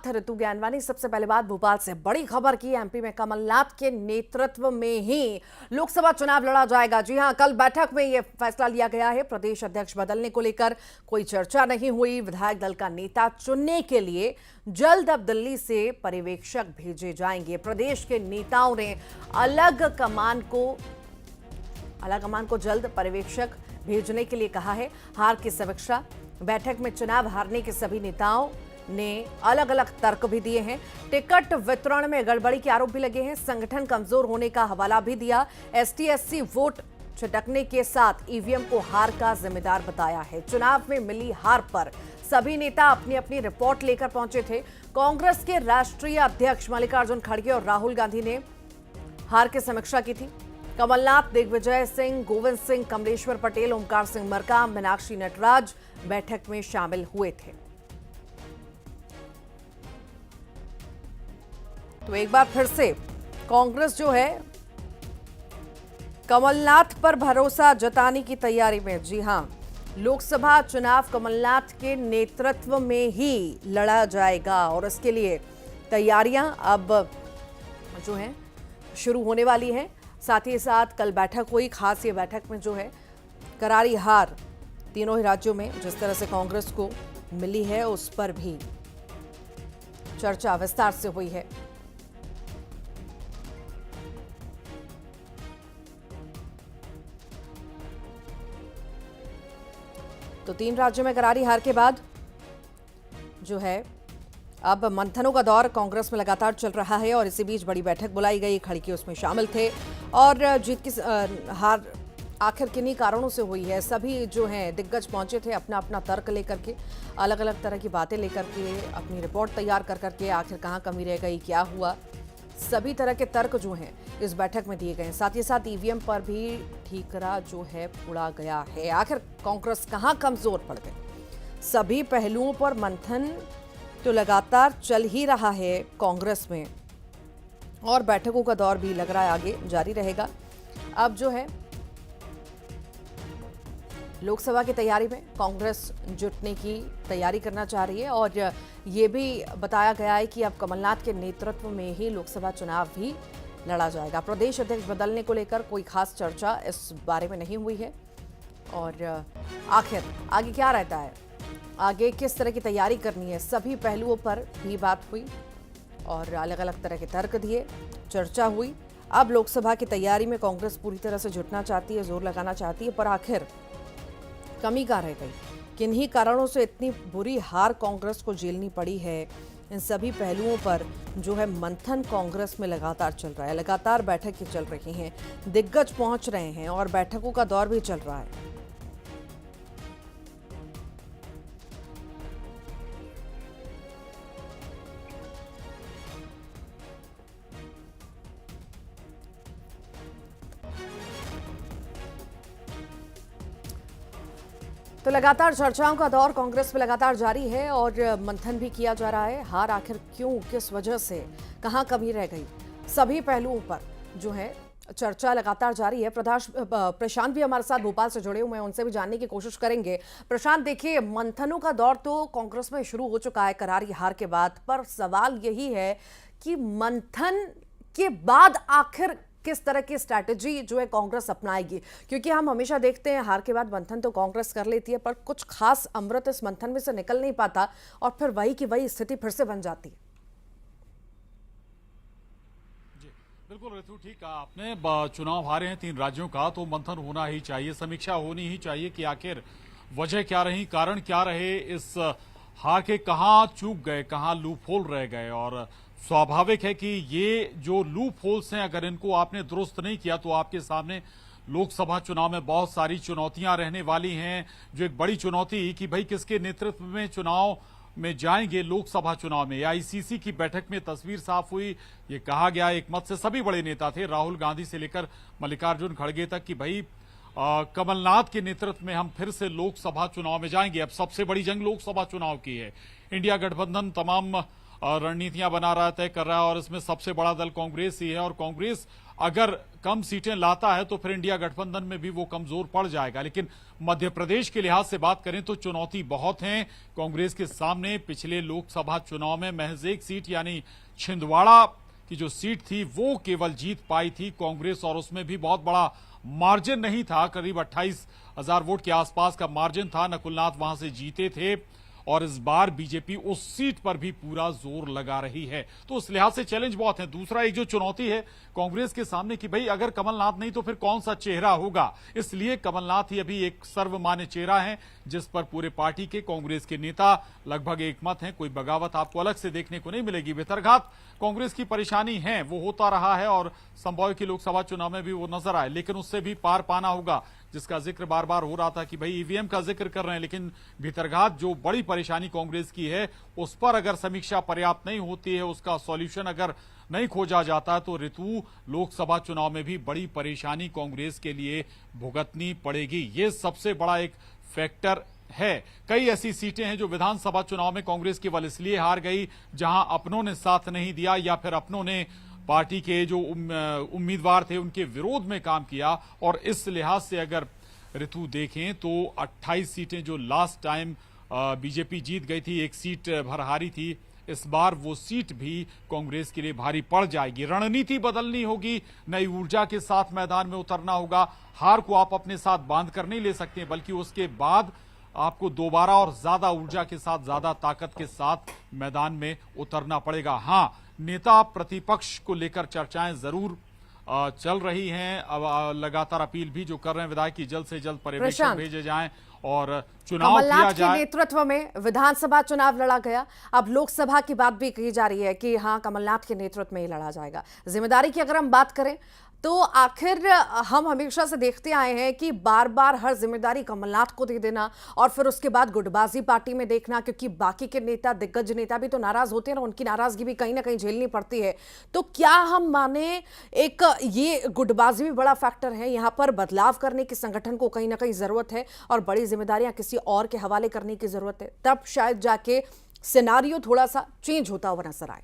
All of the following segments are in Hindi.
साथ ऋतु ज्ञानवानी। सबसे पहले बात भोपाल से बड़ी खबर की। एमपी में कमलनाथ के नेतृत्व में ही लोकसभा चुनाव लड़ा जाएगा। जी हां, कल बैठक में यह फैसला लिया गया है। प्रदेश अध्यक्ष बदलने को लेकर कोई चर्चा नहीं हुई। विधायक दल का नेता चुनने के लिए जल्द अब दिल्ली से पर्यवेक्षक भेजे जाएंगे। प्रदेश के नेताओं ने अलग कमान को जल्द पर्यवेक्षक भेजने के लिए कहा है। हार की समीक्षा बैठक में चुनाव हारने के सभी नेताओं ने अलग अलग तर्क भी दिए हैं। टिकट वितरण में गड़बड़ी के आरोप भी लगे हैं। संगठन कमजोर होने का हवाला भी दिया। एसटी-एससी वोट छिटकने के साथ ईवीएम को हार का जिम्मेदार बताया है। चुनाव में मिली हार पर सभी नेता अपनी अपनी रिपोर्ट लेकर पहुंचे थे। कांग्रेस के राष्ट्रीय अध्यक्ष मल्लिकार्जुन खड़गे और राहुल गांधी ने हार की समीक्षा की थी। कमलनाथ, दिग्विजय सिंह, गोविंद सिंह, कमलेश्वर पटेल, ओमकार सिंह मरकाम, मीनाक्षी नटराज बैठक में शामिल हुए थे। तो एक बार फिर से कांग्रेस जो है कमलनाथ पर भरोसा जताने की तैयारी में। जी हां, लोकसभा चुनाव कमलनाथ के नेतृत्व में ही लड़ा जाएगा और इसके लिए तैयारियां अब जो है शुरू होने वाली हैं। साथ ही साथ कल बैठक हुई। खास ये बैठक में जो है करारी हार तीनों ही राज्यों में जिस तरह से कांग्रेस को मिली है उस पर भी चर्चा विस्तार से हुई है। तो 3 राज्यों में करारी हार के बाद जो है अब मंथनों का दौर कांग्रेस में लगातार चल रहा है और इसी बीच बड़ी बैठक बुलाई गई। खड़गे उसमें शामिल थे और जीत की हार आखिर किन्हीं कारणों से हुई है। सभी जो हैं दिग्गज पहुंचे थे अपना अपना तर्क लेकर के, अलग अलग तरह की बातें लेकर के, अपनी रिपोर्ट तैयार कर करके आखिर कहाँ कमी रह गई, क्या हुआ, सभी तरह के तर्क जो हैं इस बैठक में दिए गए। साथ ही साथ ईवीएम पर भी ठीकरा जो है उड़ा गया है। आखिर कांग्रेस कहाँ कमजोर पड़ गई। सभी पहलुओं पर मंथन तो लगातार चल ही रहा है कांग्रेस में और बैठकों का दौर भी लग रहा है आगे जारी रहेगा। अब जो है लोकसभा की तैयारी में कांग्रेस जुटने की तैयारी करना चाह रही है और ये भी बताया गया है कि अब कमलनाथ के नेतृत्व में ही लोकसभा चुनाव भी लड़ा जाएगा। प्रदेश अध्यक्ष बदलने को लेकर कोई खास चर्चा इस बारे में नहीं हुई है और आखिर आगे क्या रहता है, आगे किस तरह की तैयारी करनी है, सभी पहलुओं पर भी बात हुई और अलग अलग तरह के तर्क दिए, चर्चा हुई। अब लोकसभा की तैयारी में कांग्रेस पूरी तरह से जुटना चाहती है, जोर लगाना चाहती है, पर आखिर कमी कहाँ रह गई, किन्हीं कारणों से इतनी बुरी हार कांग्रेस को झेलनी पड़ी है। इन सभी पहलुओं पर जो है मंथन कांग्रेस में लगातार चल रहा है। लगातार बैठकें चल रही हैं, दिग्गज पहुंच रहे हैं और बैठकों का दौर भी चल रहा है। तो लगातार चर्चाओं का दौर कांग्रेस में लगातार जारी है और मंथन भी किया जा रहा है। हार आखिर क्यों, किस वजह से, कहां कमी रह गई, सभी पहलुओं पर जो है चर्चा लगातार जारी है। प्रशांत भी हमारे साथ भोपाल से जुड़े हुए हैं, उनसे भी जानने की कोशिश करेंगे। प्रशांत, देखिए मंथनों का दौर तो कांग्रेस में शुरू हो चुका है करारी हार के बाद, पर सवाल यही है कि मंथन के बाद आखिर किस तरह की स्ट्रैटेजी जो है कांग्रेस अपनाएगी, क्योंकि हम हमेशा देखते हैं हार के बाद मंथन तो कांग्रेस कर लेती है पर कुछ खास अमृत इस मंथन में से निकल नहीं पाता और फिर वही की वही स्थिति फिर से बन जाती है। जी बिल्कुल ऋतु, ठीक कहा आपने। चुनाव हारे हैं 3 राज्यों का तो मंथन होना ही चाहिए, समीक्षा होनी ही चाहिए कि आखिर वजह क्या रही, कारण क्या रहे, इस हार के कहां चूक गए, कहां लूप होल रह गए। और स्वाभाविक है कि ये जो लूप होल्स हैं अगर इनको आपने दुरुस्त नहीं किया तो आपके सामने लोकसभा चुनाव में बहुत सारी चुनौतियां रहने वाली हैं। जो एक बड़ी चुनौती कि भाई किसके नेतृत्व में चुनाव में जाएंगे लोकसभा चुनाव में। आईसीसी की बैठक में तस्वीर साफ हुई, ये कहा गया एक मत से सभी बड़े नेता थे, राहुल गांधी से लेकर मल्लिकार्जुन खड़गे तक, कि भाई कमलनाथ के नेतृत्व में हम फिर से लोकसभा चुनाव में जाएंगे। अब सबसे बड़ी जंग लोकसभा चुनाव की है। इंडिया गठबंधन तमाम रणनीतियां बना रहा है, तय कर रहा है और इसमें सबसे बड़ा दल कांग्रेस ही है और कांग्रेस अगर कम सीटें लाता है तो फिर इंडिया गठबंधन में भी वो कमजोर पड़ जाएगा। लेकिन मध्य प्रदेश के लिहाज से बात करें तो चुनौती बहुत है कांग्रेस के सामने। पिछले लोकसभा चुनाव में महज एक सीट यानी छिंदवाड़ा की जो सीट थी वो केवल जीत पाई थी कांग्रेस, और उसमें भी बहुत बड़ा मार्जिन नहीं था, करीब 28,000 वोट के आसपास का मार्जिन था। नकुलनाथ वहां से जीते थे और इस बार बीजेपी उस सीट पर भी पूरा जोर लगा रही है, तो उस लिहाज से चैलेंज बहुत है। दूसरा एक जो चुनौती है कांग्रेस के सामने कि भाई अगर कमलनाथ नहीं तो फिर कौन सा चेहरा होगा, इसलिए कमलनाथ ही अभी एक सर्वमान्य चेहरा है जिस पर पूरे पार्टी के कांग्रेस के नेता लगभग एकमत हैं। कोई बगावत आपको अलग से देखने को नहीं मिलेगी। भितरघात कांग्रेस की परेशानी है, वो होता रहा है और संभव की लोकसभा चुनाव में भी वो नजर आए, लेकिन उससे भी पार पाना होगा, जिसका जिक्र बार बार हो रहा था कि भाई ईवीएम का जिक्र कर रहे हैं, लेकिन भीतरघात जो बड़ी परेशानी कांग्रेस की है उस पर अगर समीक्षा पर्याप्त नहीं होती है, उसका सॉल्यूशन अगर नहीं खोजा जाता तो ऋतु लोकसभा चुनाव में भी बड़ी परेशानी कांग्रेस के लिए भुगतनी पड़ेगी। ये सबसे बड़ा एक फैक्टर है। कई ऐसी सीटें हैं जो विधानसभा चुनाव में कांग्रेस केवल इसलिए हार गई जहां अपनों ने साथ नहीं दिया या फिर अपनों ने पार्टी के जो उम्मीदवार थे उनके विरोध में काम किया। और इस लिहाज से अगर ऋतु देखें तो 28 सीटें जो लास्ट टाइम बीजेपी जीत गई थी, एक सीट भरहारी थी, इस बार वो सीट भी कांग्रेस के लिए भारी पड़ जाएगी। रणनीति बदलनी होगी, नई ऊर्जा के साथ मैदान में उतरना होगा। हार को आप अपने साथ बांध कर नहीं ले सकते, बल्कि उसके बाद आपको दोबारा और ज्यादा ऊर्जा के साथ, ज्यादा ताकत के साथ मैदान में उतरना पड़ेगा। हां, नेता प्रतिपक्ष को लेकर चर्चाएं जरूर चल रही हैं। अब लगातार अपील भी जो कर रहे हैं विधायक की जल्द से जल्द पर्यवेक्षक भेजे जाएं और चुनाव किया कमलनाथ जाए। के नेतृत्व में विधानसभा चुनाव लड़ा गया, अब लोकसभा की बात भी कही जा रही है कि हां कमलनाथ के नेतृत्व में ही लड़ा जाएगा। जिम्मेदारी की अगर हम बात करें तो आखिर हम हमेशा से देखते आए हैं कि बार बार हर जिम्मेदारी कमलनाथ को दे देना और फिर उसके बाद गुटबाजी पार्टी में देखना, क्योंकि बाकी के नेता, दिग्गज नेता भी तो नाराज होते हैं ना, उनकी नाराजगी भी कहीं ना कहीं झेलनी पड़ती है। तो क्या हम माने एक ये गुटबाजी भी बड़ा फैक्टर है, यहां पर बदलाव करने की संगठन को कहीं ना कहीं जरूरत है और बड़ी जिम्मेदारियां किसी और के हवाले करने की जरूरत है, तब शायद जाके सिनारियो थोड़ा सा चेंज होता हुआ नजर आए।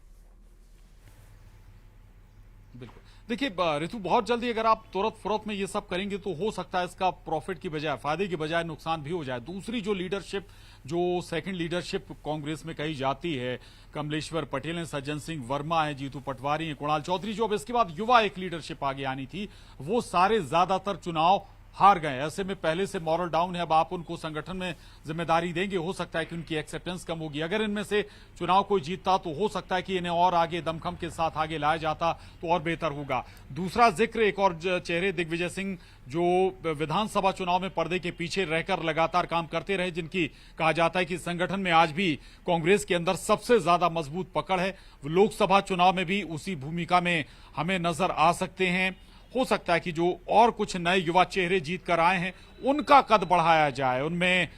देखिए ऋतु, बहुत जल्दी अगर आप तुरंत फुरत में ये सब करेंगे तो हो सकता है इसका प्रॉफिट की बजाय, फायदे की बजाय नुकसान भी हो जाए। दूसरी जो लीडरशिप, जो सेकंड लीडरशिप कांग्रेस में कही जाती है, कमलेश्वर पटेल हैं, सज्जन सिंह वर्मा है, जीतू पटवारी हैं, कुणाल चौधरी, जो अब इसके बाद युवा एक लीडरशिप आगे आनी थी, वो सारे ज्यादातर चुनाव हार गए। ऐसे में पहले से मॉरल डाउन है। अब आप उनको संगठन में जिम्मेदारी देंगे, हो सकता है कि उनकी एक्सेप्टेंस कम होगी। अगर इनमें से चुनाव कोई जीतता तो हो सकता है कि इन्हें और आगे दमखम के साथ आगे लाया जाता तो और बेहतर होगा। दूसरा जिक्र एक और चेहरे, दिग्विजय सिंह, जो विधानसभा चुनाव में पर्दे के पीछे रहकर लगातार काम करते रहे, जिनकी कहा जाता है कि संगठन में आज भी कांग्रेस के अंदर सबसे ज्यादा मजबूत पकड़ है। लोकसभा चुनाव में भी उसी भूमिका में हमें नजर आ सकते हैं। हो सकता है कि जो और कुछ नए युवा चेहरे जीत कर आए हैं उनका कद बढ़ाया जाए। उनमें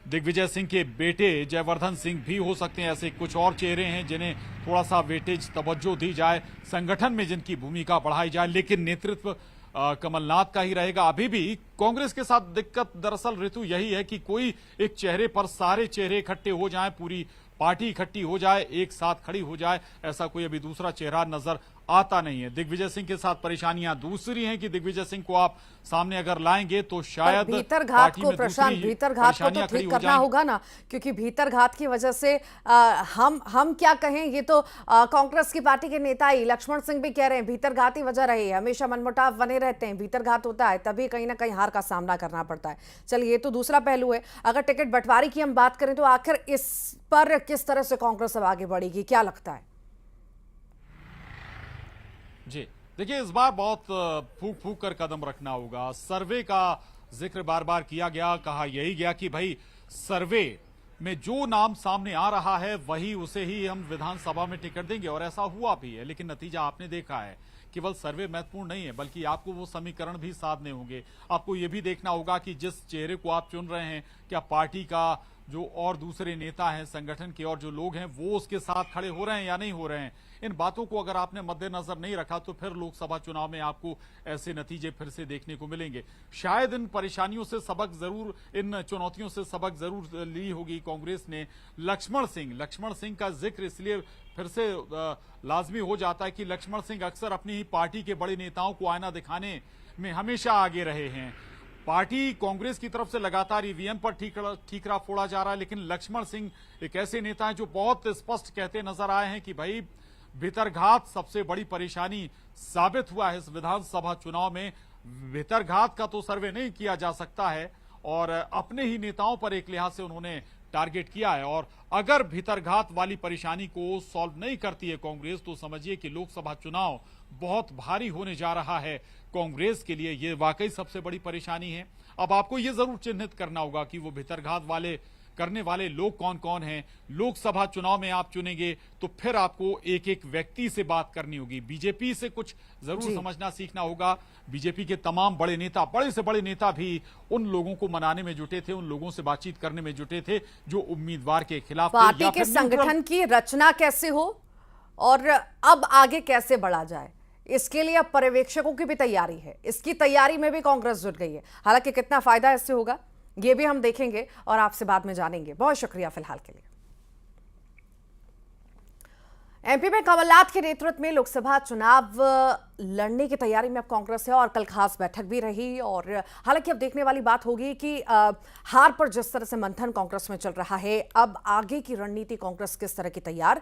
दिग्विजय सिंह के बेटे जयवर्धन सिंह भी हो सकते हैं। ऐसे कुछ और चेहरे हैं जिन्हें थोड़ा सा वेटेज, तवज्जो दी जाए, संगठन में जिनकी भूमिका बढ़ाई जाए, लेकिन नेतृत्व कमलनाथ का ही रहेगा। अभी भी कांग्रेस के साथ दिक्कत दरअसल ऋतु यही है कि कोई एक चेहरे पर सारे चेहरे इकट्ठे हो जाएं, पूरी पार्टी इकट्ठी हो जाए, एक साथ खड़ी हो जाए, ऐसा कोई अभी दूसरा चेहरा नजर आता नहीं है। दिग्विजय सिंह के साथ परेशानियां दूसरी हैं कि दिग्विजय सिंह को आप सामने अगर लाएंगे तो शायद भीतरघात को, प्रशांत, भीतरघात को तो ठीक करना होगा ना, क्योंकि भीतरघात की वजह से हम क्या कहें, ये तो कांग्रेस की पार्टी के नेता ही लक्ष्मण सिंह भी कह रहे हैं भीतरघात ही वजह रही है, हमेशा मनमुटाव बने रहते हैं, भीतरघात होता है तभी कहीं ना कहीं हार का सामना करना पड़ता है। चलिए, ये तो दूसरा पहलू है। अगर टिकट बंटवारे की हम बात करें तो आखिर इस पर किस तरह से कांग्रेस अब आगे बढ़ेगी, क्या लगता है? जी देखिए, इस बार बहुत फूक फूक कर कदम रखना होगा। सर्वे का जिक्र बार बार किया गया, कहा यही गया कि भाई सर्वे में जो नाम सामने आ रहा है वही उसे ही हम विधानसभा में टिकट देंगे, और ऐसा हुआ भी है। लेकिन नतीजा आपने देखा है, केवल सर्वे महत्वपूर्ण नहीं है, बल्कि आपको वो समीकरण भी साधने होंगे। आपको ये भी देखना होगा कि जिस चेहरे को आप चुन रहे हैं, क्या पार्टी का जो और दूसरे नेता हैं संगठन के और जो लोग हैं वो उसके साथ खड़े हो रहे हैं या नहीं हो रहे हैं। इन बातों को अगर आपने मद्देनजर नहीं रखा तो फिर लोकसभा चुनाव में आपको ऐसे नतीजे फिर से देखने को मिलेंगे। शायद इन परेशानियों से सबक जरूर, इन चुनौतियों से सबक जरूर ली होगी कांग्रेस ने। लक्ष्मण सिंह का जिक्र इसलिए फिर से लाजमी हो जाता है कि लक्ष्मण सिंह अक्सर अपनी ही पार्टी के बड़े नेताओं को आईना दिखाने में हमेशा आगे रहे हैं। पार्टी कांग्रेस की तरफ से लगातार ईवीएम पर ठीकरा फोड़ा जा रहा है, लेकिन लक्ष्मण सिंह एक ऐसे नेता हैं जो बहुत स्पष्ट कहते नजर आए हैं कि भाई भितरघात सबसे बड़ी परेशानी साबित हुआ है इस विधानसभा चुनाव में। भितरघात का तो सर्वे नहीं किया जा सकता है और अपने ही नेताओं पर एक लिहाज से उन्होंने टारगेट किया है। और अगर भितरघात वाली परेशानी को सॉल्व नहीं करती है कांग्रेस तो समझिए कि लोकसभा चुनाव बहुत भारी होने जा रहा है कांग्रेस के लिए। ये वाकई सबसे बड़ी परेशानी है। अब आपको ये जरूर चिन्हित करना होगा कि वो भितरघात वाले करने वाले लोग कौन कौन हैं। लोकसभा चुनाव में आप चुनेंगे तो फिर आपको एक एक व्यक्ति से बात करनी होगी। बीजेपी से कुछ जरूर समझना सीखना होगा। बीजेपी के तमाम बड़े नेता, बड़े से बड़े नेता भी उन लोगों को मनाने में जुटे थे, उन लोगों से बातचीत करने में जुटे थे जो उम्मीदवार के खिलाफ थे। पार्टी के संगठन की रचना कैसे हो और अब आगे कैसे बढ़ा जाए, इसके लिए अब पर्यवेक्षकों की भी तैयारी है। इसकी तैयारी में भी कांग्रेस जुट गई है। हालांकि कितना फायदा इससे होगा ये भी हम देखेंगे और आपसे बाद में जानेंगे। बहुत शुक्रिया फिलहाल के लिए। एमपी में कमलनाथ के नेतृत्व में लोकसभा चुनाव लड़ने की तैयारी में अब कांग्रेस है और कल खास बैठक भी रही। और हालांकि अब देखने वाली बात होगी कि हार पर जिस तरह से मंथन कांग्रेस में चल रहा है, अब आगे की रणनीति कांग्रेस किस तरह की तैयार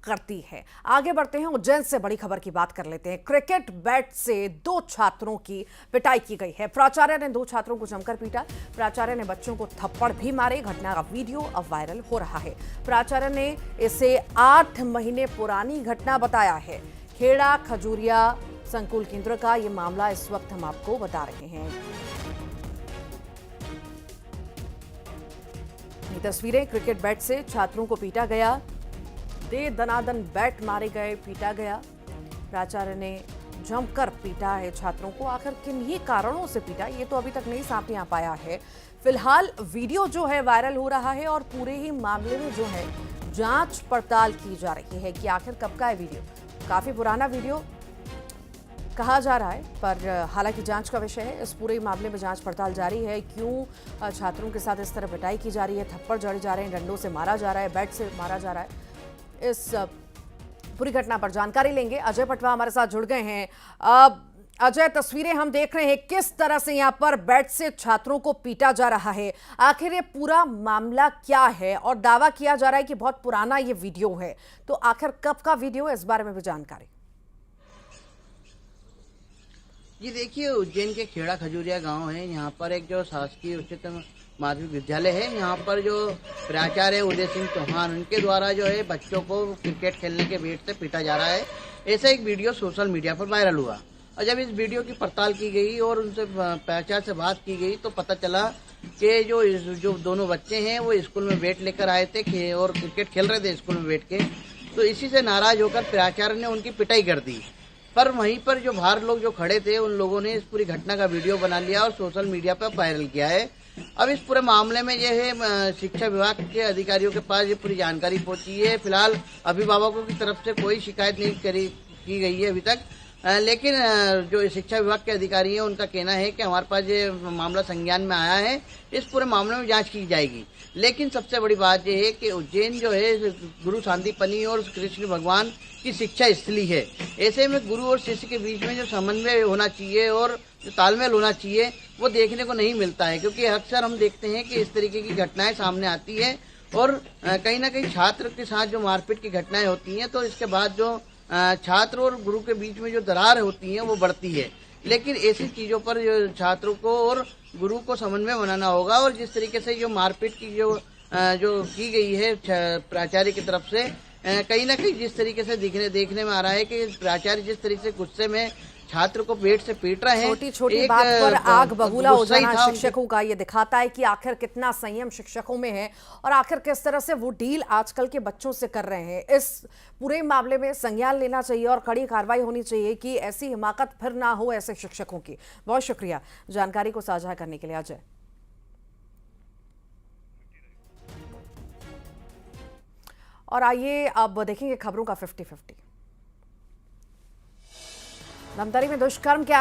करती है। आगे बढ़ते हैं, उज्जैन से बड़ी खबर की बात कर लेते हैं। क्रिकेट बैट से 2 छात्रों की पिटाई की गई है। प्राचार्य ने 2 छात्रों को जमकर पीटा। प्राचार्य ने बच्चों को थप्पड़ भी मारे। घटना का वीडियो अब वायरल हो रहा है। प्राचार्य ने इसे 8 महीने पुरानी घटना बताया है। खेड़ा खजूरिया संकुल केंद्र का यह मामला इस वक्त हम आपको बता रहे हैं। ये तस्वीरें, क्रिकेट बैट से छात्रों को पीटा गया। दे दनादन बैट मारे गए, पीटा गया। प्राचार्य ने जमकर पीटा है छात्रों को। आखिर किन ही कारणों से पीटा ये तो अभी तक नहीं सामने आ पाया है। फिलहाल वीडियो जो है वायरल हो रहा है और पूरे ही मामले में जो है जांच पड़ताल की जा रही है कि आखिर कब का है वीडियो। काफी पुराना वीडियो कहा जा रहा है, पर हालांकि जांच का विषय है। इस पूरे मामले में जांच पड़ताल जारी है। क्यों छात्रों के साथ इस तरह पिटाई की जा रही है, थप्पड़ जड़े जा रहे हैं, डंडों से मारा जा रहा है, बैट से मारा जा रहा है, इस पूरी घटना पर जानकारी लेंगे। अजय पटवा हमारे साथ जुड़ गए हैं। अजय, तस्वीरें हम देख रहे हैं किस तरह से यहाँ पर बैट से छात्रों को पीटा जा रहा है। आखिर ये पूरा मामला क्या है? और दावा किया जा रहा है कि बहुत पुराना ये वीडियो है, तो आखिर कब का वीडियो है, इस बारे में भी जानकारी। जी देखिए, उज्जैन के खेड़ा खजूरिया गांव है। यहाँ पर एक जो शासकीय उच्चतर माध्यमिक विद्यालय है, यहाँ पर जो प्राचार्य उदय सिंह चौहान, उनके द्वारा जो है बच्चों को क्रिकेट खेलने के बैट से पीटा जा रहा है। ऐसा एक वीडियो सोशल मीडिया पर वायरल हुआ और जब इस वीडियो की पड़ताल की गई और उनसे प्राचार्य से बात की गई तो पता चला कि जो दोनों बच्चे हैं वो स्कूल में बैट लेकर आए थे और क्रिकेट खेल रहे थे स्कूल में बैठ के। तो इसी से नाराज होकर प्राचार्य ने उनकी पिटाई कर दी। पर वहीं पर जो बाहर लोग जो खड़े थे उन लोगों ने इस पूरी घटना का वीडियो बना लिया और सोशल मीडिया पर वायरल किया है। अब इस पूरे मामले में ये है शिक्षा विभाग के अधिकारियों के पास ये पूरी जानकारी पहुंची है। फिलहाल अभिभावकों की तरफ से कोई शिकायत नहीं की गई है अभी तक, लेकिन जो शिक्षा विभाग के अधिकारी हैं उनका कहना है कि हमारे पास ये मामला संज्ञान में आया है, इस पूरे मामले में जांच की जाएगी। लेकिन सबसे बड़ी बात यह है कि उज्जैन जो है गुरु सांदीपनि और कृष्ण भगवान की शिक्षा स्थली है। ऐसे में गुरु और शिष्य के बीच में जो समन्वय होना चाहिए और जो तालमेल होना चाहिए वो देखने को नहीं मिलता है, क्योंकि अक्सर हम देखते हैं कि इस तरीके की घटनाएं सामने आती है और कहीं ना कहीं छात्र के साथ जो मारपीट की घटनाएं होती हैं तो इसके बाद जो छात्र और गुरु के बीच में जो दरार होती है वो बढ़ती है। लेकिन ऐसी चीजों पर जो छात्रों को और गुरु को समन्वय बनाना होगा और जिस तरीके से जो मारपीट की जो की गई है प्राचार्य की तरफ से, कहीं ना कहीं जिस तरीके से देखने में आ रहा है कि प्राचार्य जिस तरीके से गुस्से में छात्र को पेट से पीट रहे हैं। छोटी छोटी बात पर आग बबूला हो जाना शिक्षकों का ये दिखाता है कि आखिर कितना संयम शिक्षकों में है और आखिर किस तरह से वो डील आजकल के बच्चों से कर रहे हैं। इस पूरे मामले में संज्ञान लेना चाहिए और कड़ी कार्रवाई होनी चाहिए कि ऐसी हिमाकत फिर ना हो ऐसे शिक्षकों की। बहुत शुक्रिया जानकारी को साझा करने के लिए अजय। और आइए अब देखेंगे खबरों का 50-50। धमतरी में दुष्कर्म के